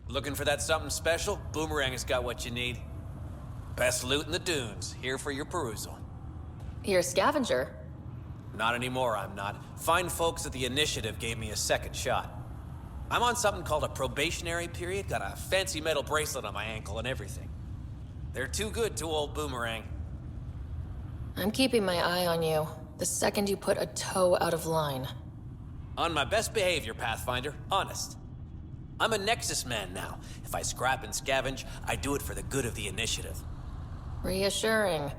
Looking for that something special? Boomerang has got what you need. Best loot in the dunes, here for your perusal. You're a scavenger. Not anymore, I'm not. Fine folks at the Initiative gave me a second shot. I'm on something called a probationary period, got a fancy metal bracelet on my ankle and everything. They're too good to old Boomerang. I'm keeping my eye on you, the second you put a toe out of line. On my best behavior, Pathfinder, honest. I'm a Nexus man now. If I scrap and scavenge, I do it for the good of the Initiative. Reassuring.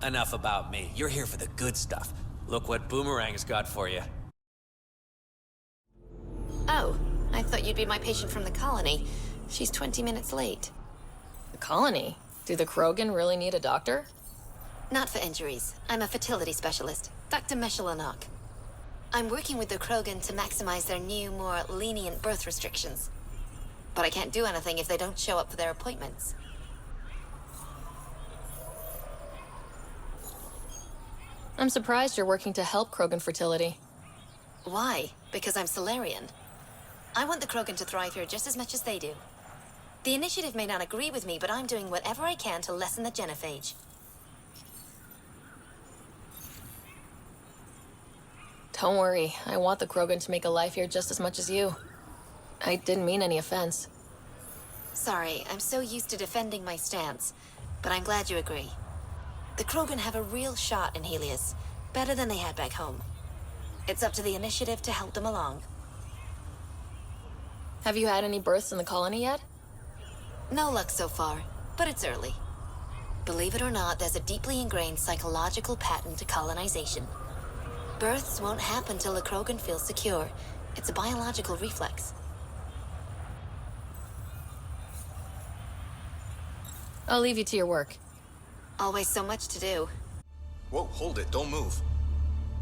Enough about me. You're here for the good stuff. Look what Boomerang's got for you. Oh, I thought you'd be my patient from the colony. She's 20 minutes late. The colony? Do the Krogan really need a doctor? Not for injuries. I'm a fertility specialist, Dr. Meshalanok. I'm working with the Krogan to maximize their new, more lenient birth restrictions. But I can't do anything if they don't show up for their appointments. I'm surprised you're working to help Krogan fertility. Why? Because I'm Solarian. I want the Krogan to thrive here just as much as they do. The Initiative may not agree with me, but I'm doing whatever I can to lessen the genophage. Don't worry, I want the Krogan to make a life here just as much as you. I didn't mean any offense. Sorry, I'm so used to defending my stance, but I'm glad you agree. The Krogan have a real shot in Helios, better than they had back home. It's up to the Initiative to help them along. Have you had any births in the colony yet? No luck so far, but it's early. Believe it or not, there's a deeply ingrained psychological pattern to colonization. Births won't happen till the Krogan feels secure. It's a biological reflex. I'll leave you to your work. Always so much to do. Whoa, hold it, don't move.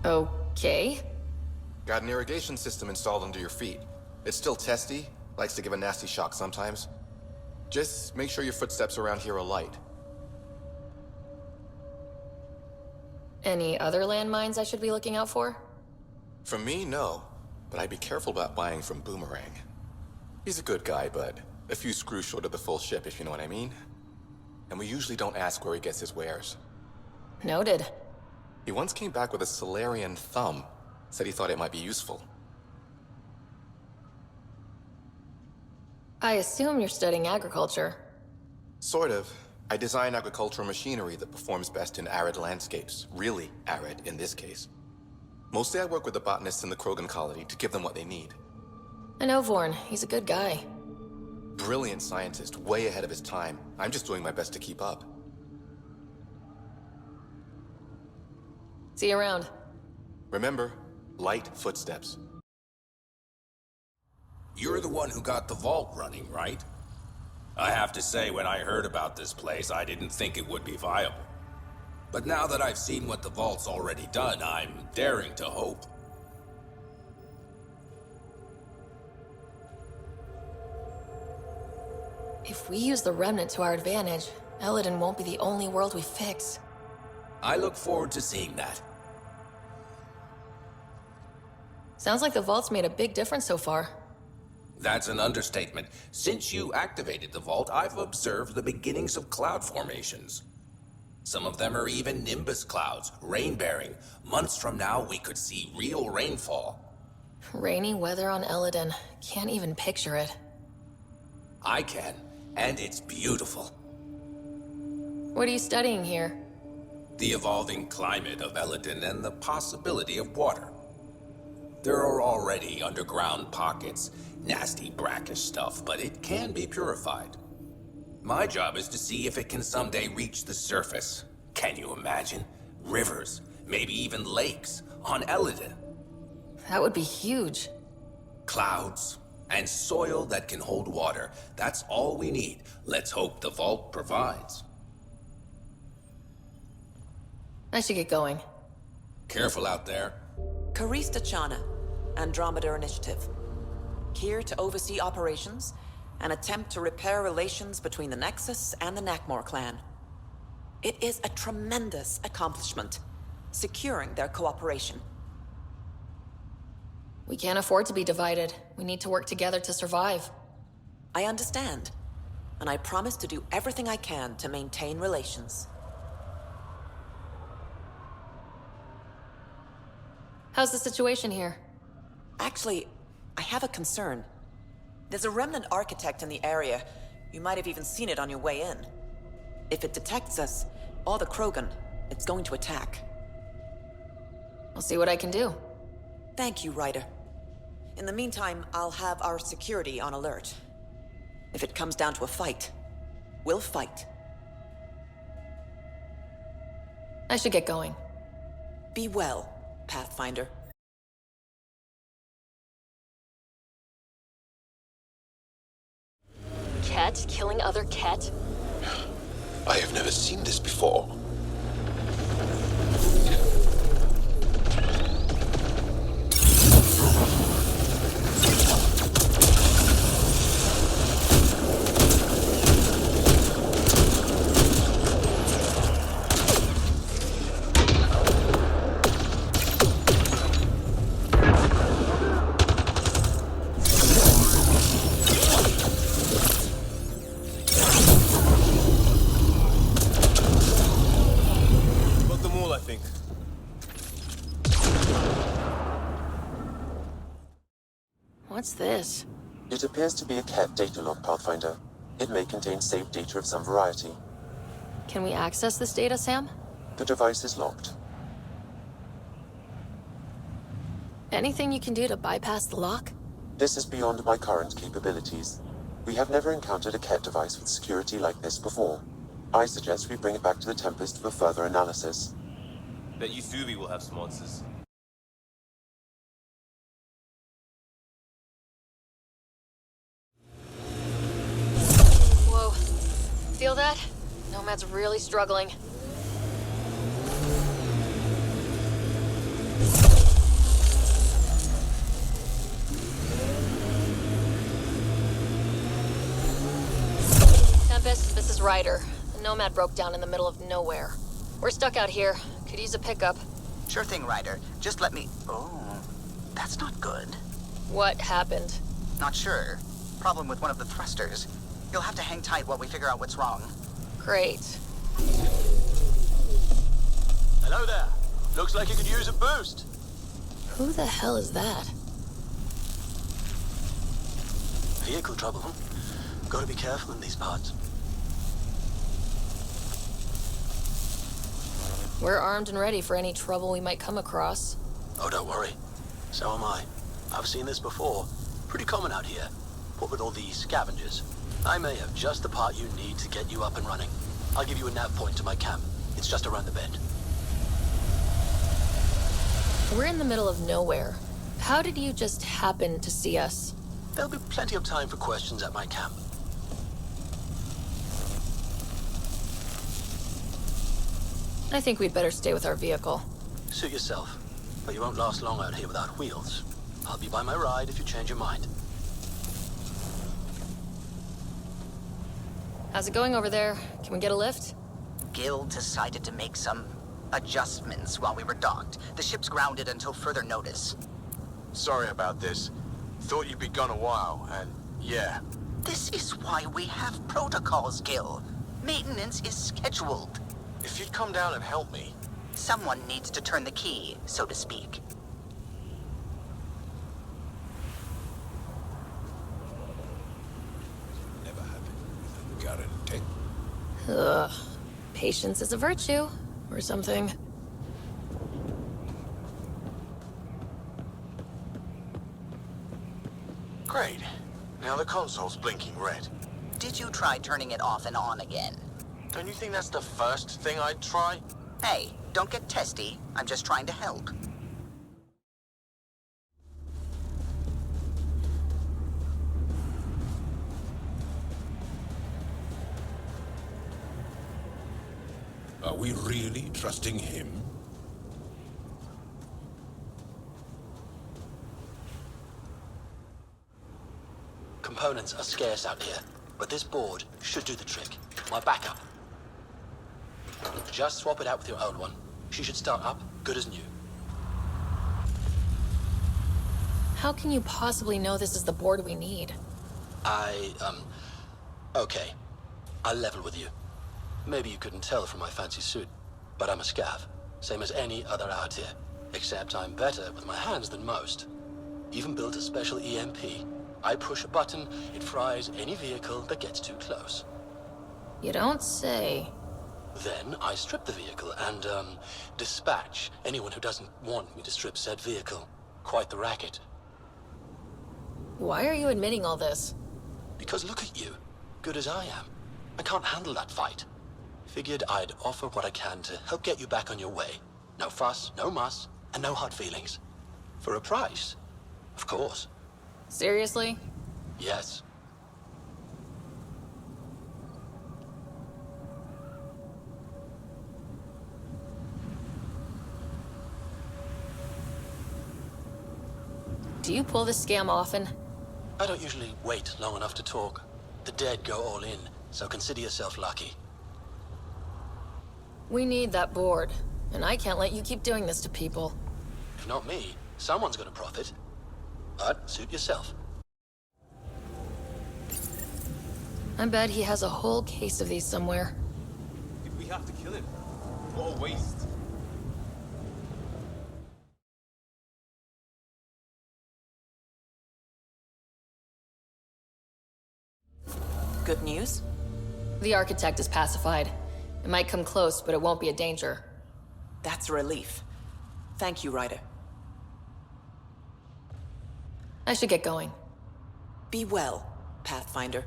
Okay. Got an irrigation system installed under your feet. It's still testy, likes to give a nasty shock sometimes. Just make sure your footsteps around here are light. Any other landmines I should be looking out for? From me, no. But I'd be careful about buying from Boomerang. He's a good guy, but a few screws short of the full ship, if you know what I mean. And we usually don't ask where he gets his wares. Noted. He once came back with a Solarian thumb. Said he thought it might be useful. I assume you're studying agriculture. Sort of. I design agricultural machinery that performs best in arid landscapes. Really arid, in this case. Mostly I work with the botanists in the Krogan colony to give them what they need. I know Vorn. He's a good guy. Brilliant scientist, way ahead of his time. I'm just doing my best to keep up. See you around. Remember, light footsteps. You're the one who got the vault running, right? I have to say, when I heard about this place, I didn't think it would be viable. But now that I've seen what the vault's already done, I'm daring to hope. If we use the Remnant to our advantage, Elaaden won't be the only world we fix. I look forward to seeing that. Sounds like the vault's made a big difference so far. That's an understatement. Since you activated the vault, I've observed the beginnings of cloud formations. Some of them are even nimbus clouds, rain-bearing. Months from now, we could see real rainfall. Rainy weather on Elaaden. Can't even picture it. I can, and it's beautiful. What are you studying here? The evolving climate of Elaaden and the possibility of water. There are already underground pockets, nasty brackish stuff, but it can be purified. My job is to see if it can someday reach the surface. Can you imagine? Rivers, maybe even lakes, on Elaaden. That would be huge. Clouds, and soil that can hold water. That's all we need. Let's hope the vault provides. I should get going. Careful out there. Karista Chana, Andromeda Initiative. Here to oversee operations and attempt to repair relations between the Nexus and the Nakmor clan. It is a tremendous accomplishment, securing their cooperation. We can't afford to be divided. We need to work together to survive. I understand. And I promise to do everything I can to maintain relations. How's the situation here? Actually, I have a concern. There's a remnant architect in the area. You might have even seen it on your way in. If it detects us, or the Krogan, it's going to attack. I'll see what I can do. Thank you, Ryder. In the meantime, I'll have our security on alert. If it comes down to a fight, we'll fight. I should get going. Be well, Pathfinder. Ket killing other Ket? I have never seen this before. What's this? It appears to be a cat data log, Pathfinder. It may contain saved data of some variety. Can we access this data, Sam? The device is locked. Anything you can do to bypass the lock? This is beyond my current capabilities. We have never encountered a cat device with security like this before. I suggest we bring it back to the Tempest for further analysis. Bet you Thubi will have some answers. Whoa. Feel that? Nomad's really struggling. Tempest, this is Ryder. The Nomad broke down in the middle of nowhere. We're stuck out here. Could use a pickup. Sure thing, Ryder. Just let me... Oh, that's not good. What happened? Not sure. Problem with one of the thrusters. You'll have to hang tight while we figure out what's wrong. Great. Hello there. Looks like you could use a boost. Who the hell is that? Vehicle trouble, huh? Gotta be careful in these parts. We're armed and ready for any trouble we might come across. Oh, don't worry. So am I. I've seen this before. Pretty common out here. What with all these scavengers. I may have just the part you need to get you up and running. I'll give you a nav point to my camp. It's just around the bend. We're in the middle of nowhere. How did you just happen to see us? There'll be plenty of time for questions at my camp. I think we'd better stay with our vehicle. Suit yourself. But you won't last long out here without wheels. I'll be by my ride if you change your mind. How's it going over there? Can we get a lift? Gil decided to make some adjustments while we were docked. The ship's grounded until further notice. Sorry about this. Thought you'd be gone a while, and yeah. This is why we have protocols, Gil. Maintenance is scheduled. If you'd come down and help me. Someone needs to turn the key, so to speak. Never happened. Guarantee. Ugh. Patience is a virtue, or something. Great. Now the console's blinking red. Did you try turning it off and on again? Don't you think that's the first thing I'd try? Hey, don't get testy. I'm just trying to help. Are we really trusting him? Components are scarce out here, but this board should do the trick. My backup. Just swap it out with your old one. She should start up good as new. How can you possibly know this is the board we need? Okay. I'll level with you. Maybe you couldn't tell from my fancy suit, but I'm a scav. Same as any other out here. Except I'm better with my hands than most. Even built a special EMP. I push a button, it fries any vehicle that gets too close. You don't say. Then I strip the vehicle and, dispatch anyone who doesn't want me to strip said vehicle. Quite the racket. Why are you admitting all this? Because look at you. Good as I am. I can't handle that fight. Figured I'd offer what I can to help get you back on your way. No fuss, no muss, and no hard feelings. For a price. Of course. Seriously? Yes. Do you pull this scam often? I don't usually wait long enough to talk. The dead go all in, so consider yourself lucky. We need that board, and I can't let you keep doing this to people. If not me, someone's gonna profit. But suit yourself. I bet he has a whole case of these somewhere. Did we have to kill him? What a waste. Good news? The architect is pacified. It might come close, but it won't be a danger. That's a relief. Thank you, Ryder. I should get going. Be well, Pathfinder.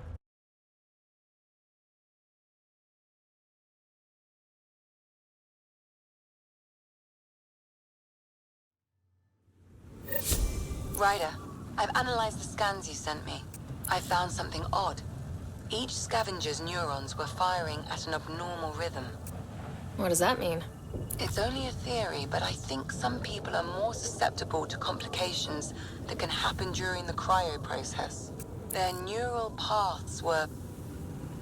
Ryder, I've analyzed the scans you sent me. I found something odd. Each scavenger's neurons were firing at an abnormal rhythm. What does that mean? It's only a theory, but I think some people are more susceptible to complications that can happen during the cryo process. Their neural paths were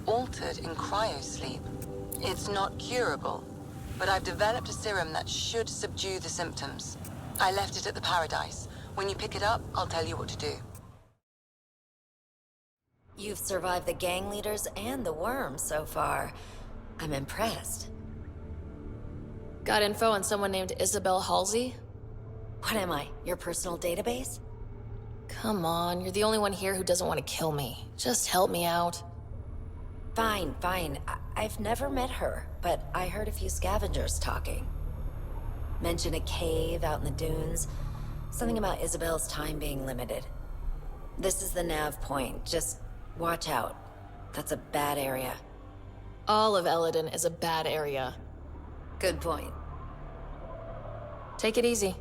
altered in cryosleep. It's not curable, but I've developed a serum that should subdue the symptoms. I left it at the Paradise. When you pick it up, I'll tell you what to do. You've survived the gang leaders and the worm so far. I'm impressed. Got info on someone named Isabel Halsey? What am I, your personal database? Come on, you're the only one here who doesn't want to kill me. Just help me out. Fine, fine. I've never met her, but I heard a few scavengers talking. Mention a cave out in the dunes. Something about Isabel's time being limited. This is the nav point. Just watch out. That's a bad area. All of Elaaden is a bad area. Good point. Take it easy.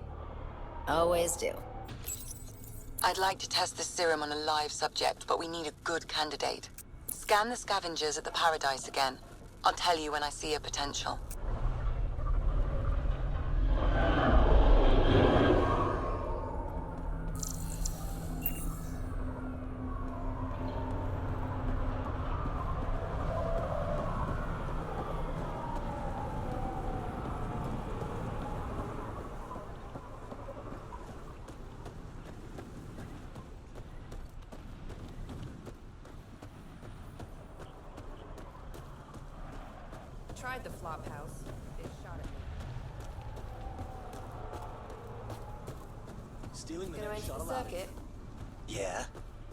Always do. I'd like to test this serum on a live subject, but we need a good candidate. Scan the scavengers at the Paradise again. I'll tell you when I see a potential. Tried the flop house. It shot at me. Stealing the Gonna next enter shot the allowed. circuit. Yeah?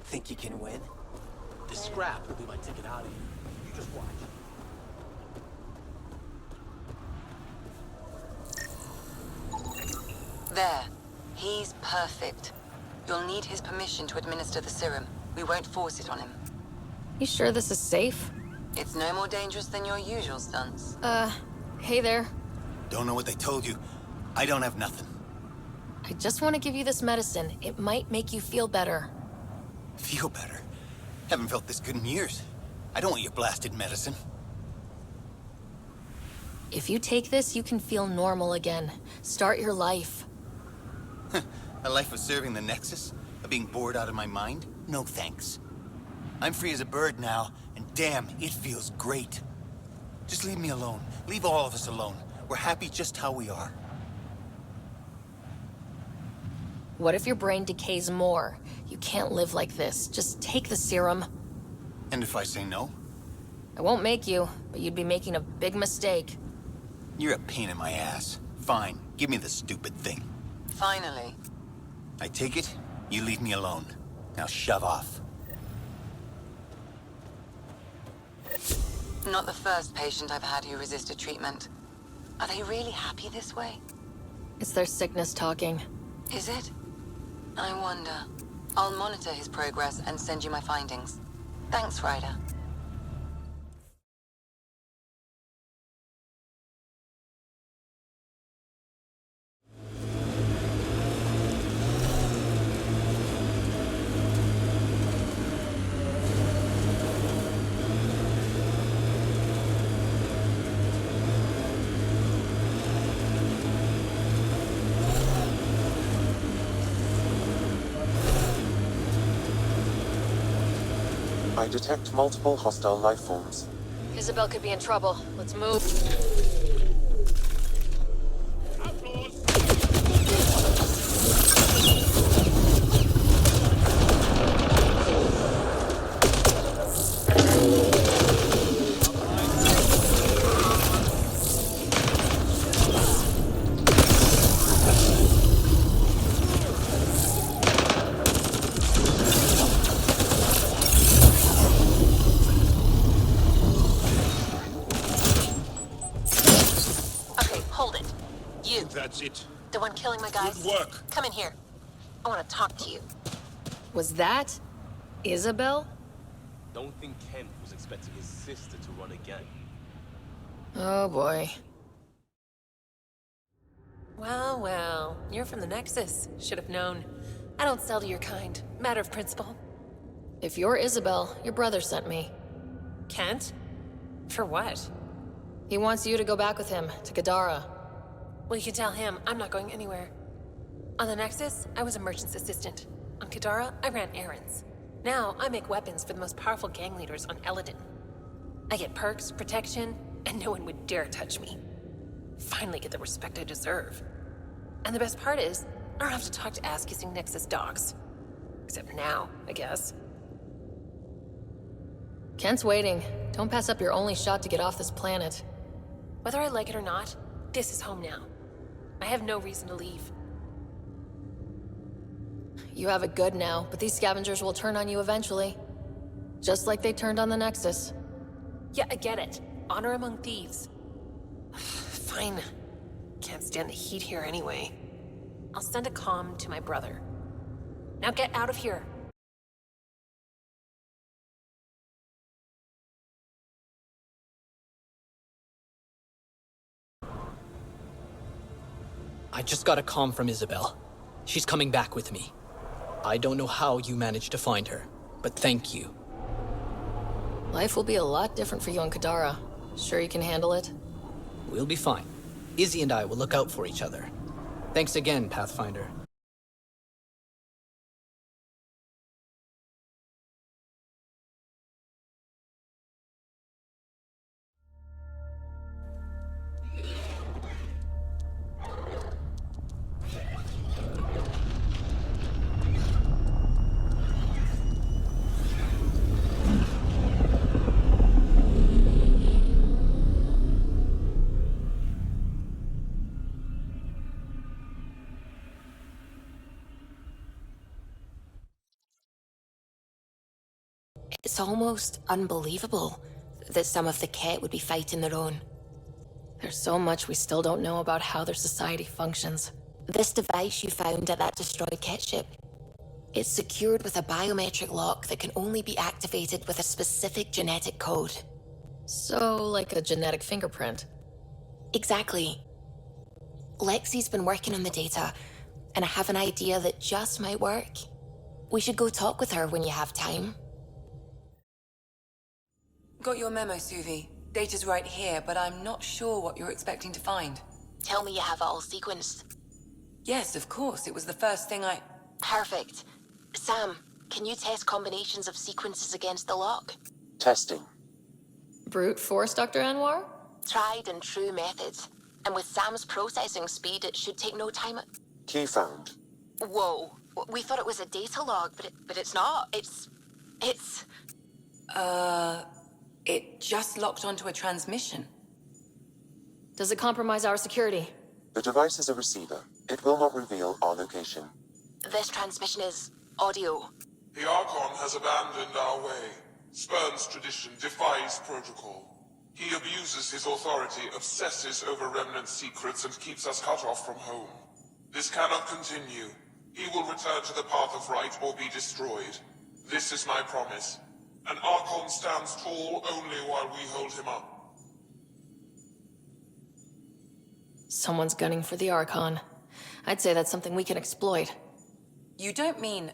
Think you can win? This scrap will be my ticket out of here. You just watch. There. He's perfect. You'll need his permission to administer the serum. We won't force it on him. You sure this is safe? It's no more dangerous than your usual stunts. Hey there. Don't know what they told you. I don't have nothing. I just want to give you this medicine. It might make you feel better. Feel better? Haven't felt this good in years. I don't want your blasted medicine. If you take this, you can feel normal again. Start your life. A life of serving the Nexus? Of being bored out of my mind? No thanks. I'm free as a bird now, and damn, it feels great. Just leave me alone. Leave all of us alone. We're happy just how we are. What if your brain decays more? You can't live like this. Just take the serum. And if I say no? I won't make you, but you'd be making a big mistake. You're a pain in my ass. Fine, give me the stupid thing. Finally. I take it, you leave me alone. Now shove off. Not the first patient I've had who resisted treatment. Are they really happy this way? It's their sickness talking. Is it? I wonder. I'll monitor his progress and send you my findings. Thanks, Ryder. I detect multiple hostile life forms. Isabel could be in trouble. Let's move. That's it. The one killing my guys? Good work. Come in here. I want to talk to you. Was that Isabel? Don't think Kent was expecting his sister to run again. Oh boy. Well, well. You're from the Nexus. Should have known. I don't sell to your kind. Matter of principle. If you're Isabel, your brother sent me. Kent? For what? He wants you to go back with him, to Gadara. Well, you can tell him I'm not going anywhere. On the Nexus, I was a merchant's assistant. On Kadara, I ran errands. Now, I make weapons for the most powerful gang leaders on Elaaden. I get perks, protection, and no one would dare touch me. Finally get the respect I deserve. And the best part is, I don't have to talk to ass-kissing Nexus dogs. Except now, I guess. Kent's waiting. Don't pass up your only shot to get off this planet. Whether I like it or not, this is home now. I have no reason to leave. You have it good now, but these scavengers will turn on you eventually. Just like they turned on the Nexus. Yeah, I get it. Honor among thieves. Fine. Can't stand the heat here anyway. I'll send a comm to my brother. Now get out of here. I just got a comm from Isabel. She's coming back with me. I don't know how you managed to find her, but thank you. Life will be a lot different for you on Kadara. Sure you can handle it? We'll be fine. Izzy and I will look out for each other. Thanks again, Pathfinder. It's almost unbelievable that some of the Ket would be fighting their own. There's so much we still don't know about how their society functions. This device you found at that destroyed Ket ship, it's secured with a biometric lock that can only be activated with a specific genetic code. So, like a genetic fingerprint? Exactly. Lexi's been working on the data, and I have an idea that just might work. We should go talk with her when you have time. Got your memo, Suvi. Data's right here, but I'm not sure what you're expecting to find. Tell me you have it all sequenced. Yes, of course. It was the first thing I... Perfect. Sam, can you test combinations of sequences against the lock? Testing. Brute force, Dr. Anwar? Tried and true methods. And with Sam's processing speed, it should take no time. Key found. Whoa. We thought it was a data log, but it's not. It's... It just locked onto a transmission. Does it compromise our security? The device is a receiver. It will not reveal our location. This transmission is audio. The Archon has abandoned our way, spurns tradition, defies protocol. He abuses his authority, obsesses over Remnant secrets, and keeps us cut off from home. This cannot continue. He will return to the path of right or be destroyed. This is my promise. An Archon stands tall only while we hold him up. Someone's gunning for the Archon. I'd say that's something we can exploit. You don't mean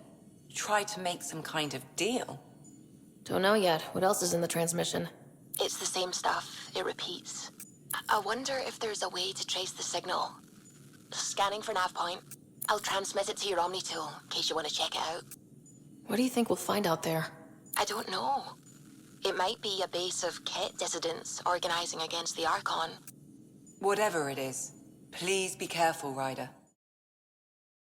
try to make some kind of deal? Don't know yet. What else is in the transmission? It's the same stuff. It repeats. I wonder if there's a way to trace the signal. Scanning for nav point. I'll transmit it to your Omni tool, in case you want to check it out. What do you think we'll find out there? I don't know. It might be a base of Ket dissidents organizing against the Archon. Whatever it is, please be careful, Ryder.